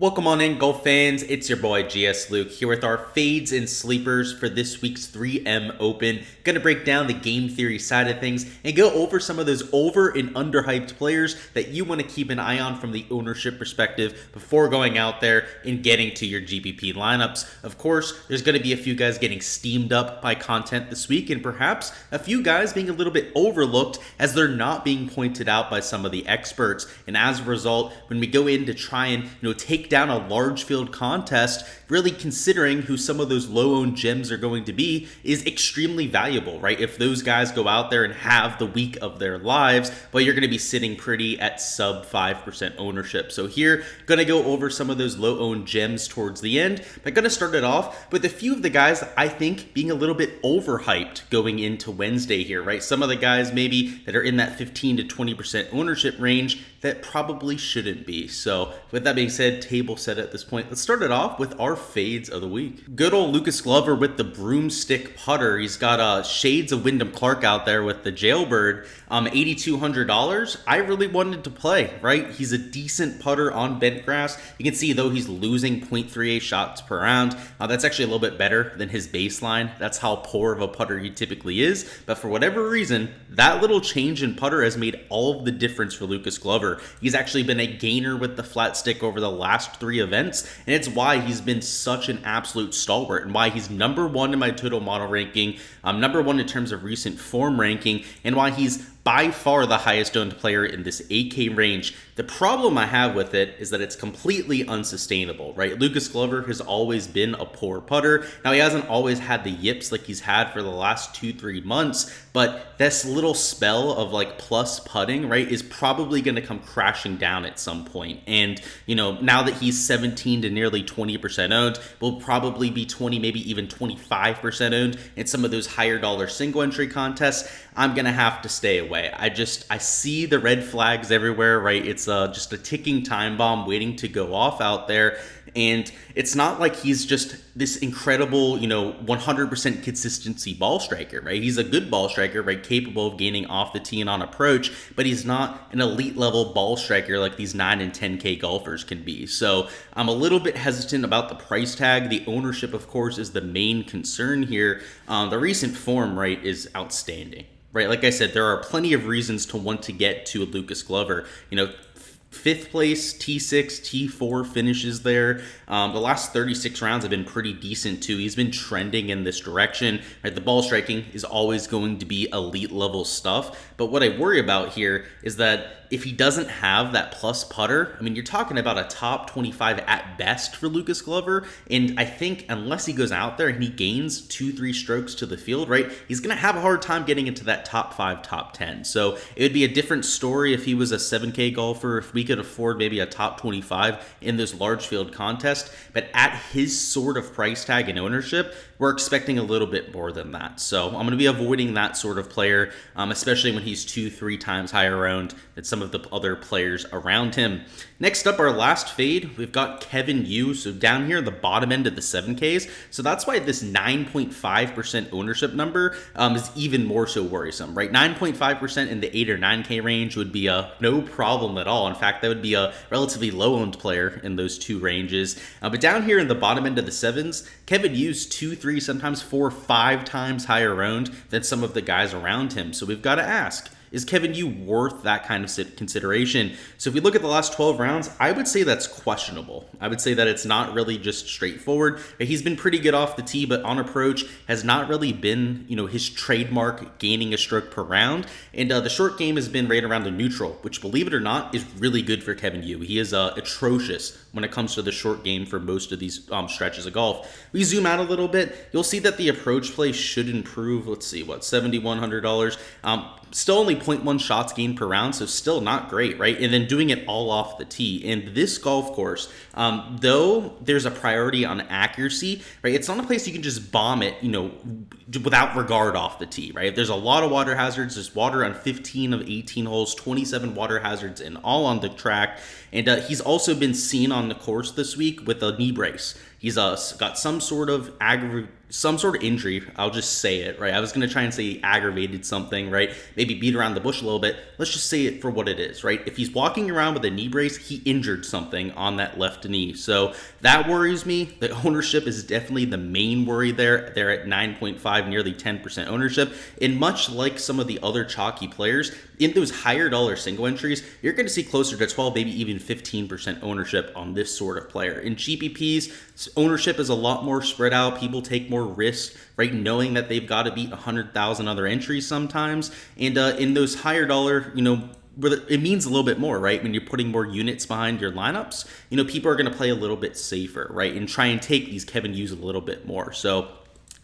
Welcome on in, golf fans. It's your boy Gsluke here with our fades and sleepers for this week's 3M Open. Gonna break down the game theory side of things and go over some of those over and underhyped players that you want to keep an eye on from the ownership perspective before going out there and getting to your GPP lineups. Of course, there's gonna be a few guys getting steamed up by content this week, and perhaps a few guys being a little bit overlooked as they're not being pointed out by some of the experts. And as a result, when we go in to try and take down a large field contest, really considering who some of those low owned gems are going to be is extremely valuable, right? If those guys go out there and have the week of their lives, but you're going to be sitting pretty at sub 5% ownership. So here, going to go over some of those low owned gems towards the end, but going to start it off with a few of the guys that I think being a little bit overhyped going into Wednesday here, right? Some of the guys maybe that are in that 15 to 20% ownership range that probably shouldn't be. So with that being said, table set at this point, let's start it off with our fades of the week. Good old Lucas Glover with the broomstick putter. He's got shades of Wyndham Clark out there with the jailbird. $8,200. I really wanted to play, right? He's a decent putter on bent grass. You can see though he's losing 0.38 shots per round. That's actually a little bit better than his baseline. That's how poor of a putter he typically is. But for whatever reason, that little change in putter has made all of the difference for Lucas Glover. He's actually been a gainer with the flat stick over the last 3 events, and it's why he's been such an absolute stalwart and why he's number 1 in my total model ranking, number 1 in terms of recent form ranking, and why he's by far the highest owned player in this 8K range. The problem I have with it is that it's completely unsustainable, right? Lucas Glover has always been a poor putter. Now, he hasn't always had the yips like he's had for the last 2-3 months, but this little spell of like plus putting, right, is probably going to come crashing down at some point. And, now that he's 17 to nearly 20% owned, will probably be 20, maybe even 25% owned in some of those higher dollar single entry contests. I'm going to have to stay away. I see the red flags everywhere, right? It's just a ticking time bomb waiting to go off out there. And it's not like he's just this incredible, 100% consistency ball striker, right? He's a good ball striker, right? Capable of gaining off the tee and on approach, but he's not an elite level ball striker like these 9 and 10K golfers can be. So I'm a little bit hesitant about the price tag. The ownership, of course, is the main concern here. The recent form, right, is outstanding. Right, like I said, there are plenty of reasons to want to get to a Lucas Glover. 5th place, T6, T4 finishes there. The last 36 rounds have been pretty decent too. He's been trending in this direction. Right, the ball striking is always going to be elite level stuff. But what I worry about here is that if he doesn't have that plus putter, you're talking about a top 25 at best for Lucas Glover. And I think unless he goes out there and he gains 2-3 strokes to the field, right, he's going to have a hard time getting into that top 5, top 10. So it would be a different story if he was a 7K golfer, if we could afford maybe a top 25 in this large field contest. But at his sort of price tag and ownership, we're expecting a little bit more than that. So I'm going to be avoiding that sort of player, especially when he's 2-3 times higher owned than some of the other players around him. Next up, our last fade, we've got Kevin Yu. So down here, the bottom end of the 7Ks. So that's why this 9.5% ownership number is even more so worrisome, right? 9.5% in the 8 or 9K range would be no problem at all. In fact, that would be a relatively low-owned player in those 2 ranges. But down here in the bottom end of the 7s, Kevin Yu's 2-3, sometimes 4-5 times higher owned than some of the guys around him. So we've got to ask, is Kevin Yu worth that kind of consideration? So if we look at the last 12 rounds, I would say that's questionable. I would say that it's not really just straightforward. He's been pretty good off the tee, but on approach has not really been, his trademark gaining a stroke per round. And the short game has been right around the neutral, which, believe it or not, is really good for Kevin Yu. He is atrocious when it comes to the short game for most of these stretches of golf. We zoom out a little bit, you'll see that the approach play should improve. Let's see, $7,100. Still only 0.1 shots gained per round, so still not great, right? And then doing it all off the tee. And this golf course, though there's a priority on accuracy, right? It's not a place you can just bomb it, without regard off the tee, right? There's a lot of water hazards. There's water on 15 of 18 holes, 27 water hazards in all on the track. And he's also been seen on the course this week with a knee brace. He's got some sort of injury. I'll just say it, right? I was gonna try and say aggravated something, right? Maybe beat around the bush a little bit. Let's just say it for what it is, right? If he's walking around with a knee brace, he injured something on that left knee. So that worries me. The ownership is definitely the main worry there. They're at 9.5, nearly 10% ownership. And much like some of the other chalky players, in those higher dollar single entries, you're going to see closer to 12, maybe even 15% ownership on this sort of player. In GPPs, ownership is a lot more spread out. People take more risk, right? Knowing that they've got to beat 100,000 other entries sometimes. And in those higher dollar, it means a little bit more, right? When you're putting more units behind your lineups, people are going to play a little bit safer, right? And try and take these Kevin Hughes a little bit more. So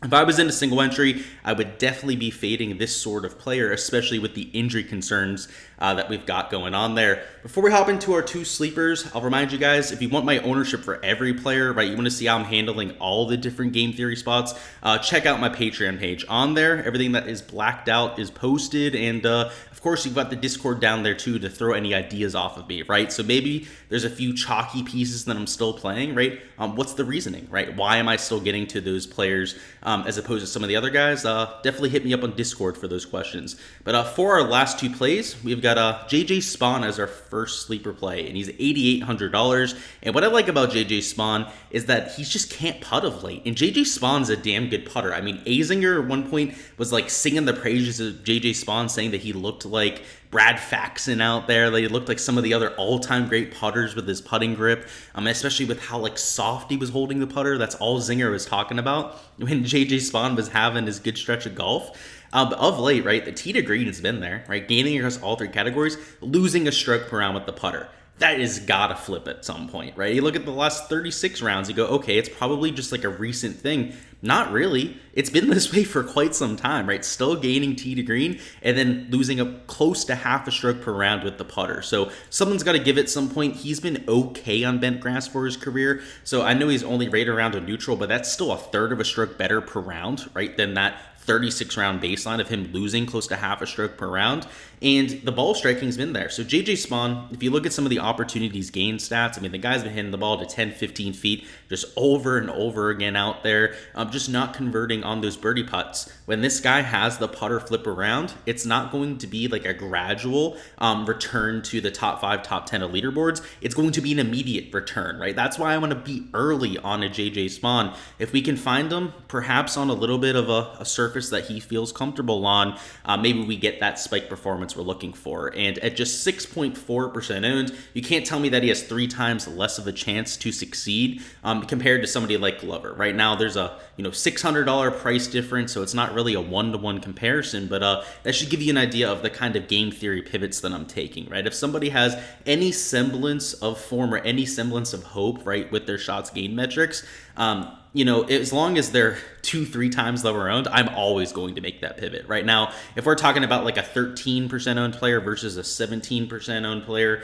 if I was in a single entry, I would definitely be fading this sort of player, especially with the injury concerns that we've got going on there. Before we hop into our two sleepers, I'll remind you guys, if you want my ownership for every player, right, you want to see how I'm handling all the different game theory spots, check out my Patreon page. On there, everything that is blacked out is posted, and of course, you've got the Discord down there too to throw any ideas off of me, right? So maybe there's a few chalky pieces that I'm still playing, right? What's the reasoning, right? Why am I still getting to those players as opposed to some of the other guys? Definitely hit me up on Discord for those questions. But for our last two plays, we've got JJ Spawn as our first sleeper play, and he's $8,800. And what I like about JJ Spawn is that he just can't putt of late. And JJ Spawn's a damn good putter. I mean, Azinger at one point was like singing the praises of JJ Spawn, saying that he looked like Brad Faxon out there. They looked like some of the other all-time great putters with his putting grip, especially with how like soft he was holding the putter. That's all Zinger was talking about when JJ Spawn was having his good stretch of golf. But of late, right, the tee to green has been there, right, gaining across all three categories, losing a stroke per round with the putter. That has got to flip at some point, right? You look at the last 36 rounds, you go, okay, it's probably just like a recent thing. Not really. It's been this way for quite some time, right? Still gaining tee to green and then losing a close to half a stroke per round with the putter. So someone's got to give it some point. He's been okay on bent grass for his career. So I know he's only rated around a neutral, but that's still a third of a stroke better per round, right, than that 36 round baseline of him losing close to half a stroke per round. And the ball striking's been there. So JJ Spawn, if you look at some of the opportunities gained stats, I mean, the guy's been hitting the ball to 10, 15 feet just over and over again out there, just not converting on those birdie putts. When this guy has the putter flip around, it's not going to be like a gradual return to the top 5, top 10 of leaderboards. It's going to be an immediate return, right? That's why I want to be early on a JJ Spawn. If we can find him, perhaps on a little bit of a surface that he feels comfortable on, maybe we get that spike performance we're looking for. And at just 6.4% owned, you can't tell me that he has 3 times less of a chance to succeed compared to somebody like Glover. Right now, there's a $600 price difference, so it's not really a one-to-one comparison, but that should give you an idea of the kind of game theory pivots that I'm taking, right? If somebody has any semblance of form or any semblance of hope, right, with their shots gained metrics, as long as they're 2-3 times lower owned, I'm always going to make that pivot. Right now, if we're talking about like a 13% owned player versus a 17% owned player,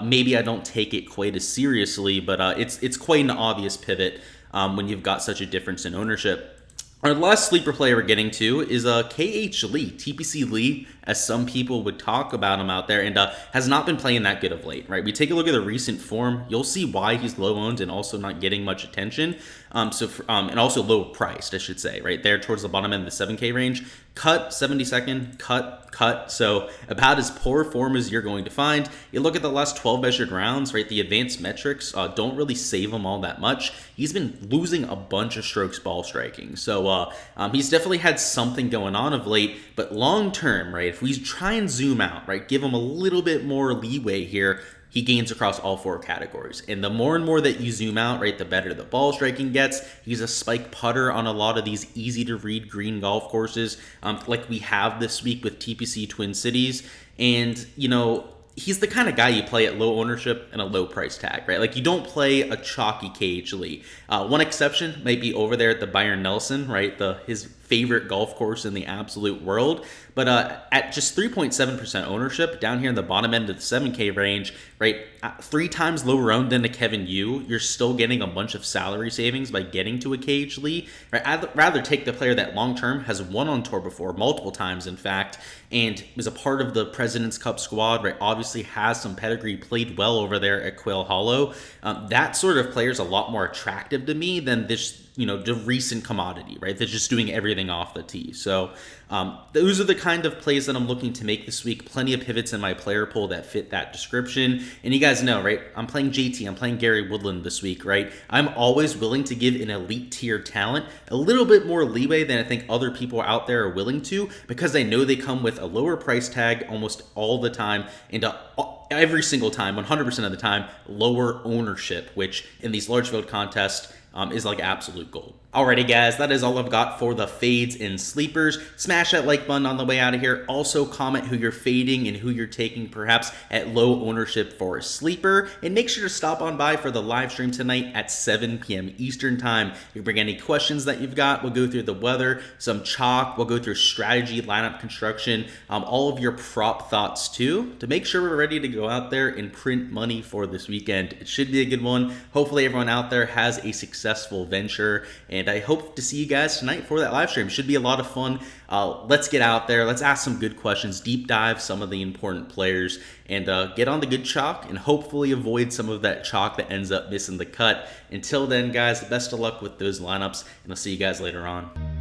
maybe I don't take it quite as seriously, but it's quite an obvious pivot when you've got such a difference in ownership. Our last sleeper player we're getting to is KH Lee, TPC Lee, as some people would talk about him out there, and has not been playing that good of late, right? We take a look at the recent form, you'll see why he's low owned and also not getting much attention. And also low priced, I should say, right there towards the bottom end of the 7K range. Cut, 72nd, cut. So about as poor form as you're going to find. You look at the last 12 measured rounds, right? The advanced metrics don't really save him all that much. He's been losing a bunch of strokes ball striking. So he's definitely had something going on of late, but long term, right? If we try and zoom out, right? Give him a little bit more leeway here. He gains across all 4 categories. And the more and more that you zoom out, right, the better the ball striking gets. He's a spike putter on a lot of these easy to read green golf courses, like we have this week with TPC Twin Cities. And, he's the kind of guy you play at low ownership and a low price tag, right? Like you don't play a chalky KH Lee. One exception might be over there at the Byron Nelson, right? His favorite golf course in the absolute world. But at just 3.7% ownership down here in the bottom end of the 7K range, right, 3 times lower owned than a Kevin Yu, you're still getting a bunch of salary savings by getting to a Gsluke. Right? I'd rather take the player that long term has won on tour before, multiple times in fact, and was a part of the President's Cup squad, right? Obviously has some pedigree, played well over there at Quail Hollow. That sort of player is a lot more attractive to me than this, the recent commodity, right? That's just doing everything off the tee. So those are the kind of plays that I'm looking to make this week. Plenty of pivots in my player pool that fit that description. And you guys know, right? I'm playing JT. I'm playing Gary Woodland this week, right? I'm always willing to give an elite tier talent a little bit more leeway than I think other people out there are willing to, because I know they come with a lower price tag almost all the time, and every single time, 100% of the time, lower ownership, which in these large field contests is like absolute gold. Alrighty guys, that is all I've got for the fades and sleepers. Smash that like button on the way out of here. Also comment who you're fading and who you're taking perhaps at low ownership for a sleeper. And make sure to stop on by for the live stream tonight at 7 p.m. Eastern time. If you bring any questions that you've got, we'll go through the weather, some chalk, we'll go through strategy, lineup construction, all of your prop thoughts too, to make sure we're ready to go out there and print money for this weekend. It should be a good one. Hopefully everyone out there has a successful venture, and I hope to see you guys tonight for that live stream. Should be a lot of fun. Let's get out there. Let's ask some good questions, deep dive some of the important players, and get on the good chalk and hopefully avoid some of that chalk that ends up missing the cut. Until then, guys, best of luck with those lineups, and I'll see you guys later on.